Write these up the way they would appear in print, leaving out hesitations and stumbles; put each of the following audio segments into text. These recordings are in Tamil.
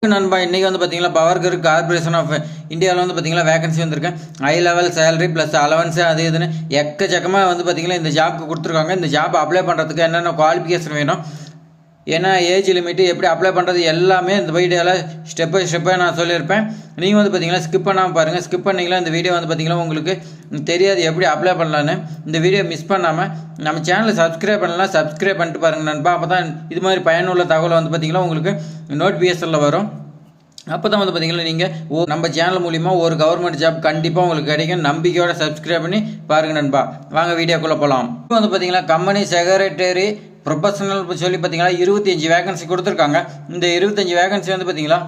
நண்பா இன்றைக்கி வந்து பார்த்தீங்கன்னா பவர் கிரிட் கார்பரேஷன் ஆஃப் இந்தியாவில் வந்து பார்த்தீங்கன்னா வேகன்சி வந்திருக்கு. High level salary plus allowance அது இதுன்னு எக்கச்சக்கமாக வந்து பார்த்தீங்கன்னா இந்த ஜாப்க்கு கொடுத்துருக்காங்க. இந்த ஜாப் அப்ளை பண்ணுறதுக்கு என்னென்ன குவாலிஃபிகேஷன் வேணும், ஏன்னா ஏஜ் லிமிட்டு எப்படி அப்ளை பண்ணுறது எல்லாமே இந்த வீடியோவில் ஸ்டெப் பை ஸ்டெப்பாக நான் சொல்லியிருப்பேன். நீங்கள் வந்து பார்த்தீங்கன்னா ஸ்கிப் பண்ணாமல் பாருங்கள். ஸ்கிப் பண்ணிங்களா இந்த வீடியோ வந்து பார்த்தீங்கன்னா உங்களுக்கு தெரியாது எப்படி அப்ளை பண்ணலான்னு. இந்த வீடியோ மிஸ் பண்ணாமல் நம்ம சேனலை சப்ஸ்கிரைப் பண்ணலாம், சப்ஸ்கிரைப் பண்ணிட்டு பாருங்கள் நண்பா. அப்போ தான் இது மாதிரி பயனுள்ள தகவல் வந்து பார்த்தீங்கன்னா உங்களுக்கு நோட்டிஃபிகேஷனில் வரும். அப்போ தான் வந்து பார்த்தீங்கன்னா நீங்கள் நம்ம சேனல் மூலிமா ஒரு கவர்மெண்ட் ஜாப் கண்டிப்பாக உங்களுக்கு கிடைக்கும். நம்பிக்கையோட சப்ஸ்கிரைப் பண்ணி பாருங்கள் நண்பா. வாங்க வீடியோக்குள்ளே போகலாம். இப்போ வந்து பார்த்தீங்கன்னா கம்பெனி செக்ரட்டரி ப்ரொஃபஷனல் சொல்லி பார்த்தீங்கன்னா 25 வேகன்சி கொடுத்துருக்காங்க. இந்த 25 வேகன்சி வந்து பார்த்தீங்கன்னா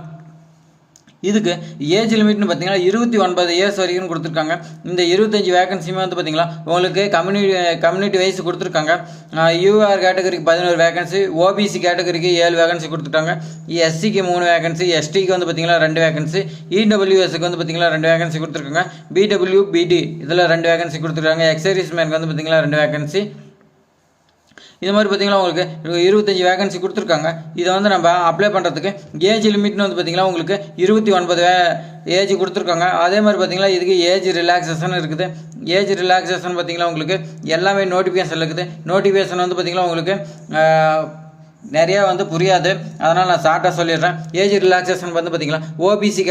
இதுக்கு ஏஜ் லிமிட்னு பார்த்தீங்கன்னா 29 இயர்ஸ் வரைக்கும் கொடுத்துருக்காங்க. இந்த 25 வேகன்சியுமே வந்து பார்த்தீங்கன்னா உங்களுக்கு கம்யூனிட்டி வைஸ் கொடுத்துருக்காங்க. யூஆர் கேட்டகரிக்கு 11 வேகன்சி, ஓபிசி கேட்டகரிக்கு 7 வேகன்சி கொடுத்துருக்காங்க. எஸ்சிக்கு 3 வேகன்சி, எஸ்டிக்கு வந்து பார்த்தீங்கன்னா 2 வேகன்சி, இடபிள்யூஎஸ்க்கு வந்து பார்த்தீங்கன்னா 2 வேகன்சி கொடுத்துருக்காங்க. பிடபிள்யூபிடி இதில் 2 வேகன்சி கொடுத்துருக்காங்க. எக்ஸைஸ் மேனுக்கு வந்து பார்த்தீங்கன்னா 2 வேகன்சி. இது மாதிரி பார்த்தீங்கன்னா உங்களுக்கு 25 வேகன்சி கொடுத்துருக்காங்க. இதை வந்து நம்ம அப்ளை பண்ணுறதுக்கு ஏஜ் லிமிட்னு வந்து பார்த்தீங்கன்னா உங்களுக்கு 29 ஏஜ் கொடுத்துருக்காங்க. அதே மாதிரி பார்த்தீங்கன்னா இதுக்கு ஏஜ் ரிலாக்ஸேஷன் இருக்குது. ஏஜ் ரிலாக்ஸேஷன் பார்த்தீங்கன்னா உங்களுக்கு எல்லாமே நோட்டிஃபிகேஷன் இருக்குது. நோட்டிஃபிகேஷன் வந்து பார்த்தீங்கன்னா உங்களுக்கு நிறையா வந்து புரியாது, அதனால் நான் ஷார்ட்டாக சொல்லிடுறேன். ஏஜ் ரிலாக்ஸேஷன் வந்து பார்த்தீங்கன்னா ஓபிசி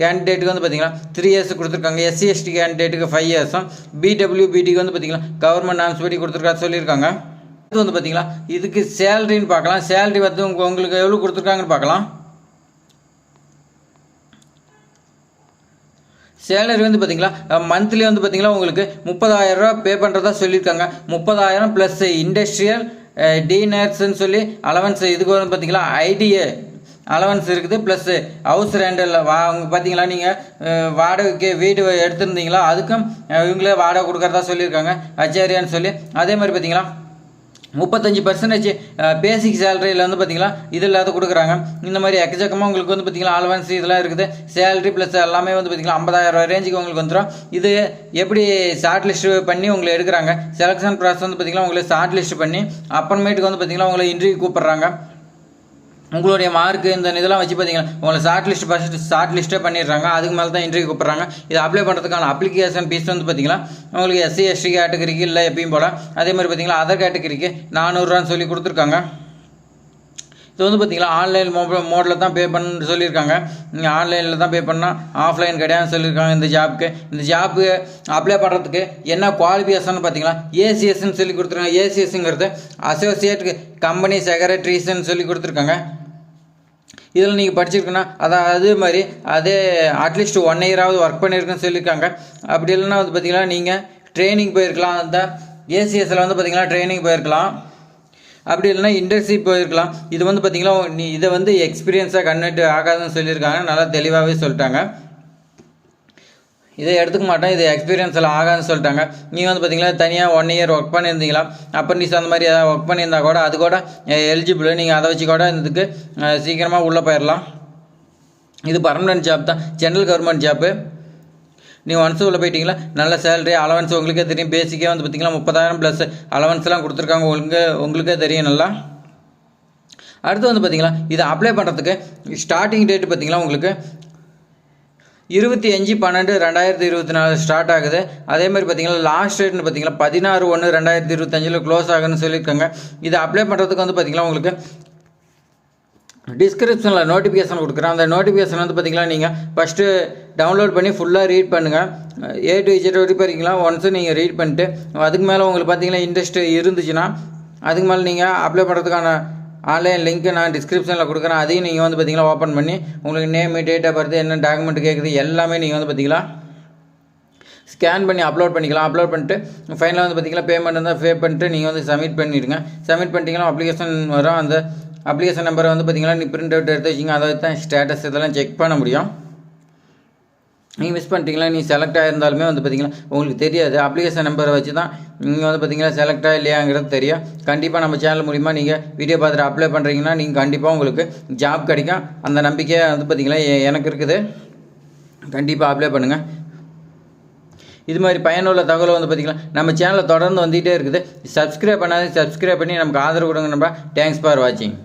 கேண்டிடேட்டுக்கு வந்து பார்த்தீங்கன்னா 3 இயர்ஸ் கொடுத்துருக்காங்க. எஸ்சி எஸ்டி கேண்டிடேட்டுக்கு 5 இயர்ஸும், பிடபிள்யூபிடிக்கு வந்து பார்த்தீங்கன்னா கவர்மெண்ட் நாம்ஸ் படி கொடுத்துருக்கா சொல்லியிருக்காங்க. இது வந்து பார்த்தீங்களா இதுக்கு சேலரின்னு பார்க்கலாம். சேலரி வந்து உங்களுக்கு எவ்வளோ கொடுத்துருக்காங்கன்னு பார்க்கலாம். சேலரி வந்து பார்த்தீங்களா மந்த்லி வந்து பார்த்தீங்கன்னா உங்களுக்கு 30,000 ரூபா பே பண்ணுறதா சொல்லியிருக்காங்க. 30,000 ப்ளஸ் இண்டஸ்ட்ரியல் டினர்ஸ்ன்னு சொல்லி அலவன்ஸ். இதுக்கு வந்து பார்த்தீங்களா ஐடிஏ அலவன்ஸ் இருக்குது. ப்ளஸ் ஹவுஸ் ரெண்டல் அவங்க பார்த்தீங்களா நீங்கள் வாடகைக்கு வீடு எடுத்துருந்தீங்களா அதுக்கும் இவங்களே வாடகை கொடுக்குறதா சொல்லியிருக்காங்க அச்சாரியான்னு சொல்லி. அதே மாதிரி பார்த்தீங்களா 35% பேசிக் சேலரியில் வந்து பார்த்தீங்கன்னா இது இல்லாத கொடுக்குறாங்க. இந்த மாதிரி எக்கச்சக்கமாக உங்களுக்கு வந்து பார்த்தீங்கன்னா அலவன்ஸ் இதெல்லாம் இருக்குது. சேலரி ப்ளஸ் எல்லாமே வந்து பார்த்தீங்கன்னா 50,000 ரேஞ்சுக்கு உங்களுக்கு வந்துடும். இது எப்படி ஷார்ட் லிஸ்ட் பண்ணி உங்களை எடுக்கிறாங்க. செலெக்ஷன் ப்ராசஸ் வந்து பார்த்தீங்கன்னா உங்களை ஷார்ட் லிஸ்ட் பண்ணி அப்புறமேட்டுக்கு வந்து பார்த்தீங்கன்னா உங்களை இன்டர்வியூ கூப்பிட்றாங்க. உங்களுடைய மார்க்கு இந்த இதெல்லாம் வச்சு பார்த்தீங்கன்னா உங்களை ஷார்ட் லிஸ்ட்டே பண்ணிடுறாங்க. அதுக்கு மேலே தான் இன்டர்வியூ கூப்பிட்றாங்க. இது அப்ளை பண்ணுறதுக்கான அப்ளிகேஷன் ஃபீஸ் வந்து பார்த்தீங்கன்னா உங்களுக்கு எஸ்சி எஸ்டி கேட்டகரிக்கு இல்லை எப்பயும் போல். அதே மாதிரி பார்த்தீங்கன்னா அதர் கேட்டகரிக்கு 400 ரூபான்னு சொல்லி கொடுத்துருக்காங்க. இது வந்து பார்த்தீங்கன்னா ஆன்லைன் மோடில் தான் பே பண்ணு சொல்லியிருக்காங்க. நீங்கள் ஆன்லைனில் தான் பே பண்ணால் ஆஃப்லைன் கிடையாதுன்னு சொல்லியிருக்காங்க. இந்த ஜாப்புக்கு அப்ளை பண்ணுறதுக்கு என்ன குவாலிஃபிகேஷன் பார்த்தீங்கன்னா ஏசிஎஸ்ன்னு சொல்லி கொடுத்துருக்காங்க. ஏசிஎஸ்ங்கிறது அசோசியேட் கம்பெனி செக்ரட்டரிஸ்ன்னு சொல்லி கொடுத்துருக்காங்க. இதில் நீங்கள் படிச்சிருக்குன்னா அதே மாதிரி அட்லீஸ்ட் 1 இயராவது ஒர்க் பண்ணியிருக்குன்னு சொல்லியிருக்காங்க. அப்படி இல்லைன்னா வந்து பார்த்தீங்கன்னா நீங்கள் ட்ரைனிங் போயிருக்கலாம். அந்த ஏசிஎஸ்சில் வந்து பார்த்தீங்கன்னா ட்ரைனிங் போயிருக்கலாம். அப்படி இல்லைன்னா இன்டர்ன்ஷிப் போயிருக்கலாம். இது வந்து பார்த்தீங்கன்னா இதை வந்து எக்ஸ்பீரியன்ஸாக கன்வெர்ட் ஆகாதுன்னு சொல்லியிருக்காங்க. நல்லா தெளிவாகவே சொல்லிட்டாங்க. இதை எடுத்துக்க மாட்டேன், இது எக்ஸ்பீரியன்ஸில் ஆகாதுன்னு சொல்லிட்டாங்க. நீங்கள் வந்து பார்த்தீங்கன்னா தனியாக 1 இயர் ஒர்க் பண்ணியிருந்தீங்களா, அப்ரண்டிஸ் அந்த மாதிரி ஏதாவது ஒர்க் பண்ணியிருந்தா கூட அது கூட எலிஜிபிள். நீங்கள் அதை வச்சு கூட இதுக்கு சீக்கிரமாக உள்ளே போயிடலாம். இது பர்மனன்ட் ஜாப் தான், ஜென்ரல் கவர்மெண்ட் ஜாப்பு. நீங்கள் ஒன்ஸ் உள்ள போயிட்டீங்களா நல்ல சேலரி அலவன்ஸ் உங்களுக்கே தெரியும். பேசிக்கே வந்து பார்த்தீங்கன்னா 30,000 ப்ளஸ் அலவன்ஸ்லாம் கொடுத்துருக்காங்க. உங்களுக்கே தெரியும் நல்லா. அடுத்து வந்து பார்த்தீங்கன்னா இதை அப்ளை பண்ணுறதுக்கு ஸ்டார்டிங் டேட்டு பார்த்தீங்கன்னா உங்களுக்கு 25/12/2024 ஸ்டார்ட் ஆகுது. அதே மாதிரி பார்த்தீங்கன்னா லாஸ்ட் டேட்னு பார்த்தீங்கன்னா 16/1/2025 க்ளோஸ் ஆகுதுன்னு சொல்லியிருக்காங்க. இதை அப்ளை பண்ணுறதுக்கு வந்து பார்த்தீங்கன்னா உங்களுக்கு டிஸ்கிரிப்ஷனில் நோட்டிஃபிகேஷன் கொடுக்குறேன். அந்த நோட்டிஃபிகேஷன் வந்து பார்த்தீங்கன்னா நீங்கள் ஃபஸ்ட்டு டவுன்லோட் பண்ணி ஃபுல்லாக ரீட் பண்ணுங்கள். A to Z வரைக்கும் போகிறீங்களா ஒன்ஸு நீங்கள் ரீட் பண்ணிட்டு அதுக்கு மேலே உங்களுக்கு பார்த்தீங்கன்னா இன்ட்ரெஸ்ட் இருந்துச்சுன்னா அதுக்கு மேலே நீங்கள் அப்ளை பண்ணுறதுக்கான ஆன்லைன் லிங்க்கு நான் டிஸ்கிரிப்ஷனில் கொடுக்குறேன். அதையும் நீங்கள் வந்து பார்த்தீங்கன்னா ஓப்பன் பண்ணி உங்களுக்கு நேம் டேட் ஆஃப் பர்த் என்ன டாக்குமெண்ட் கேட்குது எல்லாமே நீங்கள் வந்து பார்த்தீங்கன்னா ஸ்கேன் பண்ணி அப்லோட் பண்ணிக்கலாம். அப்லோட் பண்ணிட்டு ஃபைனலாக வந்து பார்த்தீங்கன்னா பேமெண்ட் இருந்தால் பே பண்ணிட்டு நீங்கள் வந்து சப்மிட் பண்ணிவிடுங்க. சப்மிட் பண்ணிட்டீங்கன்னா அப்ளிகேஷன் வரும். அந்த அப்ளிகேஷன் நம்பரை வந்து பார்த்தீங்கன்னா நீ பிரிண்ட் அவுட் எடுத்து வச்சிங்க. அதை தான் ஸ்டேட்டஸ் இதெல்லாம் செக் பண்ண முடியும். நீங்கள் மிஸ் பண்ணிட்டீங்களா, நீ செலக்ட் ஆகிருந்தாலுமே வந்து பார்த்தீங்கன்னா உங்களுக்கு தெரியாது. அப்ளிகேஷன் நம்பரை வச்சு தான் நீங்கள் வந்து பார்த்தீங்கன்னா செலக்ட் இல்லையாங்கிறது தெரியும். கண்டிப்பாக நம்ம சேனல் மூலிமா நீங்கள் வீடியோ பார்த்துட்டு அப்ளை பண்ணுறீங்கன்னா நீங்கள் கண்டிப்பாக உங்களுக்கு ஜாப் கிடைக்கும். அந்த நம்பிக்கை வந்து பார்த்தீங்கன்னா எனக்கு இருக்குது. கண்டிப்பாக அப்ளை பண்ணுங்கள். இது மாதிரி பயனுள்ள தகவல் வந்து பார்த்திங்கன்னா நம்ம சேனலில் தொடர்ந்து வந்துகிட்டே இருக்குது. சப்ஸ்கிரைப் பண்ணாதே சப்ஸ்கிரைப் பண்ணி நமக்கு ஆதரவு கொடுங்க. நம்ம தேங்க்ஸ் ஃபார் வாட்சிங்.